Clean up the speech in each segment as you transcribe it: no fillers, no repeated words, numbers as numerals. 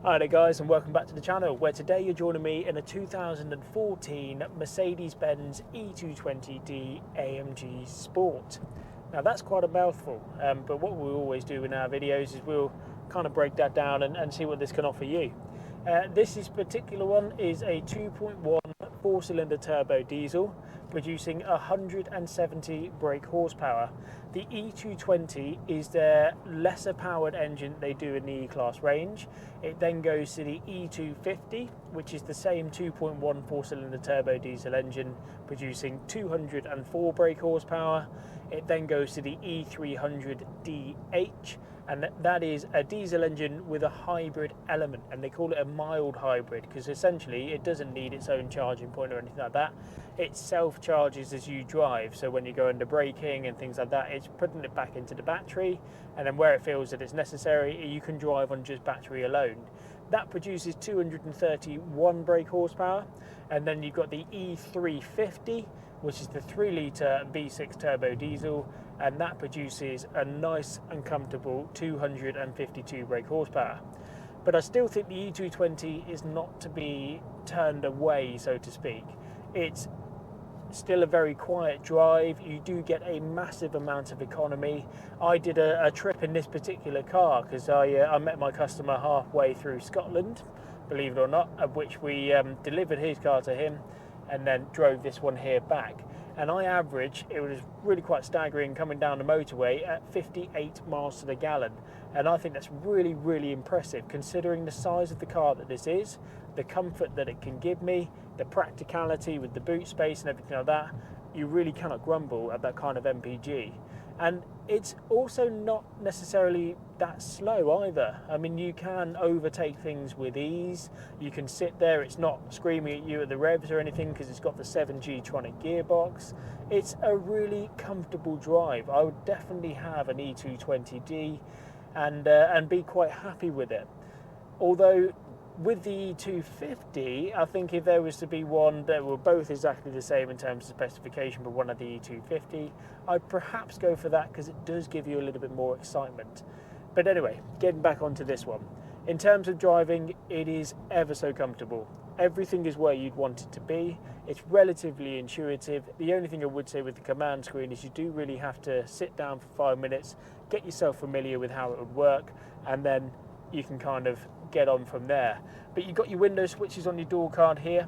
Hi there guys, and welcome back to the channel, where today you're joining me in a 2014 Mercedes-Benz E220d AMG Sport. Now that's quite a mouthful, but what we'll always do in our videos is we'll kind of break that down and see what this can offer you. This particular one is a 2.1 4-cylinder turbo diesel producing 170 brake horsepower. The E220 is their lesser powered engine they do in the E-Class range. It then goes to the E250, which is the same 2.1 4-cylinder turbo diesel engine producing 204 brake horsepower. It then goes to the E300d and that is a diesel engine with a hybrid element, and they call it a mild hybrid because essentially it doesn't need its own charging point or anything like that. It self-charges as you drive, so when you go under braking and things like that, it's putting it back into the battery, and then where it feels that it's necessary, you can drive on just battery alone. That produces 231 brake horsepower, and then you've got the E350, which is the 3-litre V6 turbo diesel, and that produces a nice and comfortable 252 brake horsepower. But I still think the E220 is not to be turned away, so to speak. It's still a very quiet drive. You do get a massive amount of economy. I did a trip in this particular car because I met my customer halfway through Scotland, believe it or not, of which we delivered his car to him and then drove this one here back. And I average, it was really quite staggering, coming down the motorway at 58 miles to the gallon. And I think that's really, really impressive considering the size of the car that this is, the comfort that it can give me, the practicality with the boot space and everything like that. You really cannot grumble at that kind of MPG. And it's also not necessarily that slow either. I mean, you can overtake things with ease. You can sit there, it's not screaming at you at the revs or anything because it's got the 7G-tronic gearbox. It's a really comfortable drive. I would definitely have an E220d and be quite happy with it. Although with the E250, I think if there was to be one that were both exactly the same in terms of specification, but one of the E250, I'd perhaps go for that because it does give you a little bit more excitement. But anyway, getting back onto this one. In terms of driving, it is ever so comfortable. Everything is where you'd want it to be. It's relatively intuitive. The only thing I would say with the command screen is you do really have to sit down for 5 minutes, get yourself familiar with how it would work, and then you can kind of get on from there. But you've got your window switches on your door card here.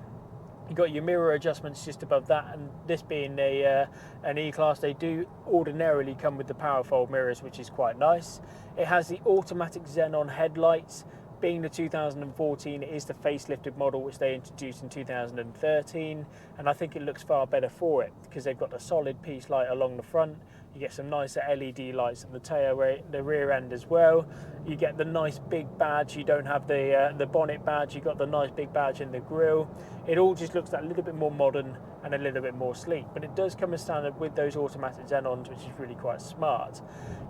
You've got your mirror adjustments just above that, and this being an E-Class, they do ordinarily come with the power fold mirrors, which is quite nice. It has the automatic xenon headlights. Being the 2014, it is the facelifted model which they introduced in 2013, and I think it looks far better for it because they've got a solid piece light along the front. You get some nicer LED lights on the rear end as well. You get the nice big badge. You don't have the bonnet badge. You got the nice big badge in the grille. It all just looks a little bit more modern and a little bit more sleek. But it does come as standard with those automatic xenons, which is really quite smart.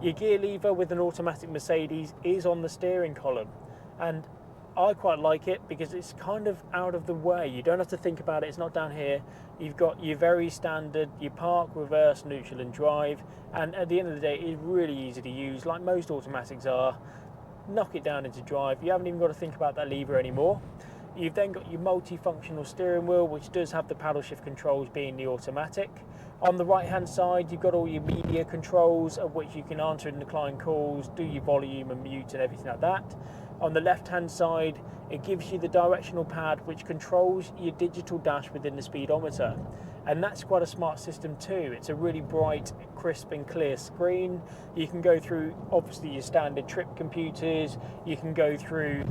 Your gear lever with an automatic Mercedes is on the steering column, and I quite like it because it's kind of out of the way. You don't have to think about it. It's not down here. You've got your very standard, you park, reverse, neutral and drive, and at the end of the day it's really easy to use, like most automatics are. Knock it down into drive. You haven't even got to think about that lever anymore. You've then got your multifunctional steering wheel, which does have the paddle shift controls being the automatic. On the right hand side you've got all your media controls, of which you can answer and decline calls, do your volume and mute and everything like that. On the left hand side it gives you the directional pad which controls your digital dash within the speedometer, and that's quite a smart system too. It's a really bright, crisp and clear screen. You can go through obviously your standard trip computers, you can go through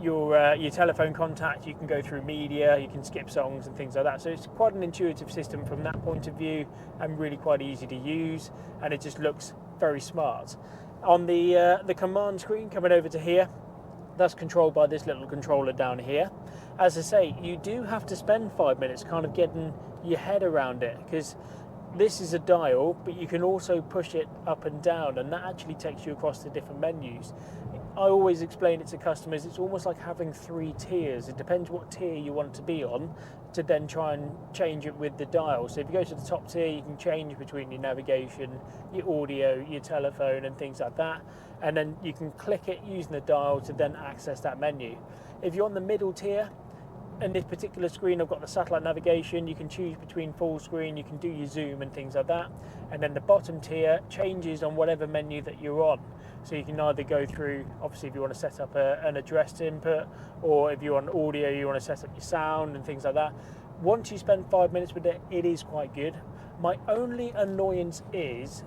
your telephone contact, you can go through media, you can skip songs and things like that. So it's quite an intuitive system from that point of view and really quite easy to use, and it just looks very smart. On the command screen coming over to here, that's controlled by this little controller down here. As I say, you do have to spend 5 minutes kind of getting your head around it because this is a dial, but you can also push it up and down, and that actually takes you across the different menus. I always explain it to customers, it's almost like having 3 tiers. It depends what tier you want to be on to then try and change it with the dial. So if you go to the top tier, you can change between your navigation, your audio, your telephone and things like that. And then you can click it using the dial to then access that menu. If you're on the middle tier, in this particular screen I've got the satellite navigation, you can choose between full screen, you can do your zoom and things like that. And then the bottom tier changes on whatever menu that you're on. So you can either go through, obviously if you want to set up an address input, or if you're on audio you want to set up your sound and things like that. Once you spend 5 minutes with it, it is quite good. My only annoyance is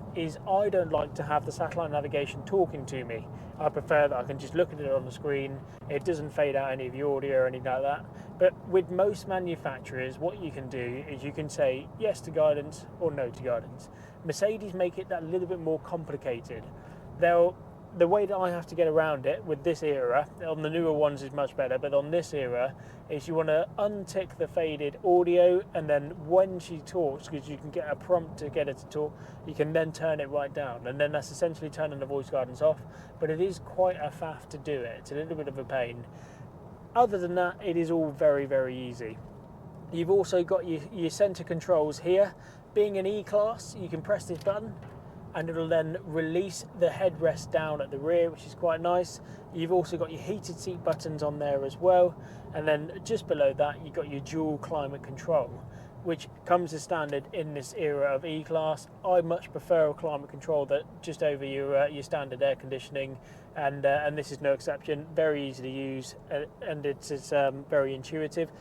I don't like to have the satellite navigation talking to me. I prefer that I can just look at it on the screen. It doesn't fade out any of your audio or anything like that. But with most manufacturers, what you can do is you can say yes to guidance or no to guidance. Mercedes make it that little bit more complicated. The way that I have to get around it with this era, on the newer ones is much better, but on this era, is you want to untick the faded audio, and then when she talks, because you can get a prompt to get her to talk, you can then turn it right down, and then that's essentially turning the voice guidance off. But it is quite a faff to do it. It's a little bit of a pain. Other than that, it is all very, very easy. You've also got your center controls here. Being an E-Class, you can press this button and it'll then release the headrest down at the rear, which is quite nice. You've also got your heated seat buttons on there as well, and then just below that you've got your dual climate control, which comes as standard in this era of E-Class. I much prefer a climate control that just over your standard air conditioning, and this is no exception. Very easy to use, and it's very intuitive.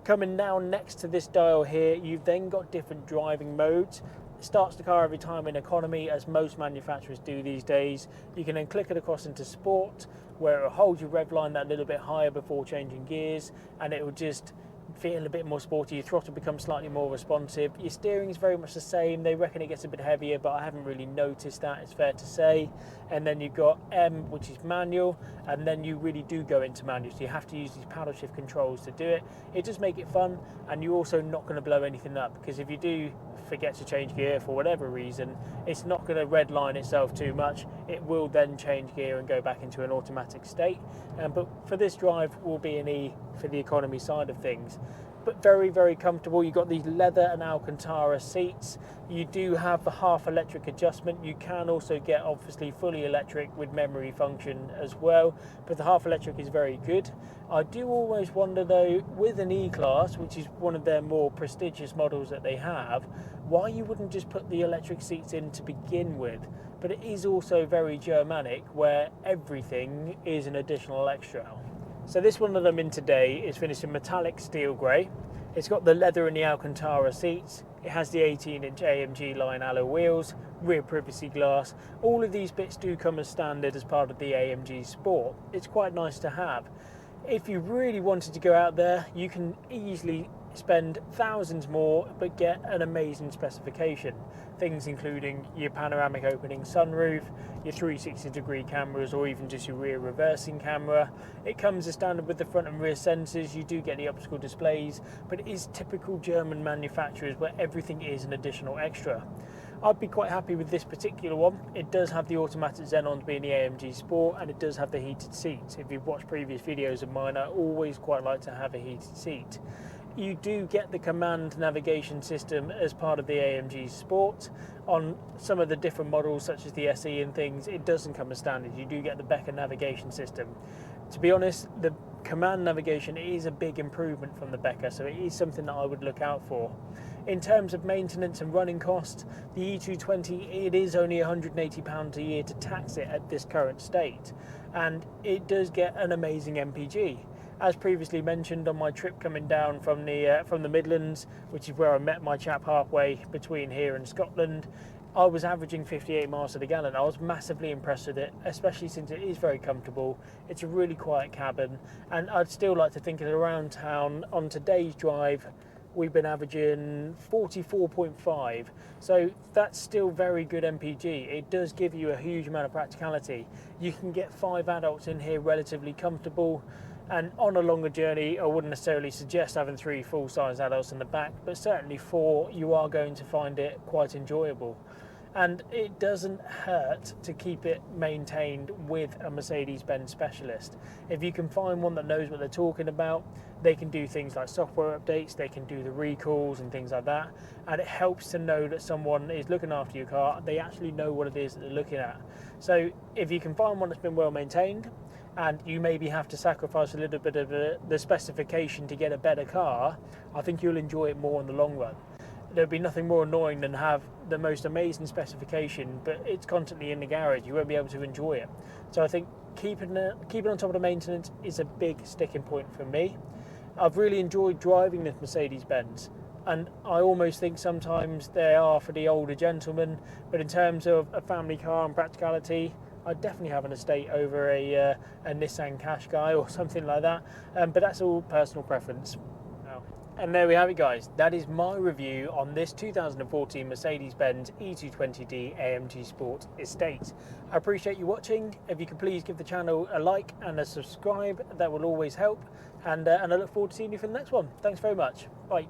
Coming down next to this dial here, you've then got different driving modes. It starts the car every time in economy, as most manufacturers do these days. You can then click it across into sport, where it will hold your rev line that little bit higher before changing gears, and it will just feel a bit more sporty. Your throttle becomes slightly more responsive. Your steering is very much the same. They reckon it gets a bit heavier, but I haven't really noticed that, it's fair to say. And then you've got M, which is manual, and then you really do go into manual, so you have to use these paddle shift controls to do it. It does make it fun, and you're also not going to blow anything up, because if you do forget to change gear for whatever reason, it's not going to redline itself too much. It will then change gear and go back into an automatic state. But for this drive, will be an E for the economy side of things. But very, very comfortable. You've got these leather and Alcantara seats. You do have the half electric adjustment. You can also get obviously fully electric with memory function as well, but the half electric is very good. I do always wonder though, with an E-Class, which is one of their more prestigious models that they have, why you wouldn't just put the electric seats in to begin with. But it is also very Germanic, where everything is an additional extra. So this one that I'm in today is finished in metallic steel grey. It's got the leather and the Alcantara seats. It has the 18-inch AMG line alloy wheels, rear privacy glass. All of these bits do come as standard as part of the AMG Sport. It's quite nice to have. If you really wanted to go out there, you can easily spend thousands more but get an amazing specification. Things including your panoramic opening sunroof, your 360-degree cameras, or even just your rear reversing camera. It comes as standard with the front and rear sensors. You do get the optical displays, but it is typical German manufacturers where everything is an additional extra. I'd be quite happy with this particular one. It does have the automatic xenons being the AMG Sport, and it does have the heated seats. If you've watched previous videos of mine, I always quite like to have a heated seat. You do get the command navigation system as part of the AMG Sport. On some of the different models, such as the SE and things, it doesn't come as standard. You do get the Becker navigation system. To be honest, the command navigation is a big improvement from the Becker, so it is something that I would look out for. In terms of maintenance and running cost, the E220, it is only £180 a year to tax it at this current state, and it does get an amazing MPG. As previously mentioned, on my trip coming down from the Midlands, which is where I met my chap halfway between here and Scotland, I was averaging 58 miles to the gallon. I was massively impressed with it, especially since it is very comfortable. It's a really quiet cabin, and I'd still like to think that around town on today's drive we've been averaging 44.5, so that's still very good MPG. It does give you a huge amount of practicality. You can get 5 adults in here relatively comfortable, and on a longer journey I wouldn't necessarily suggest having 3 full-size adults in the back, but certainly 4, you are going to find it quite enjoyable. and it doesn't hurt to keep it maintained with a Mercedes-Benz specialist. If you can find one that knows what they're talking about, they can do things like software updates, they can do the recalls and things like that, and it helps to know that someone is looking after your car. They actually know what it is that they're looking at. So if you can find one that's been well maintained, and you maybe have to sacrifice a little bit of the specification to get a better car, I think you'll enjoy it more in the long run. There'd be nothing more annoying than have the most amazing specification, but it's constantly in the garage. You won't be able to enjoy it. So I think keeping on top of the maintenance is a big sticking point for me. I've really enjoyed driving this Mercedes-Benz, and I almost think sometimes they are for the older gentlemen, but in terms of a family car and practicality, I'd definitely have an estate over a Nissan Qashqai or something like that, but that's all personal preference. And there we have it, guys. That is my review on this 2014 Mercedes-Benz E220d AMG Sport Estate. I appreciate you watching. If you could please give the channel a like and a subscribe, that will always help. And I look forward to seeing you for the next one. Thanks very much. Bye.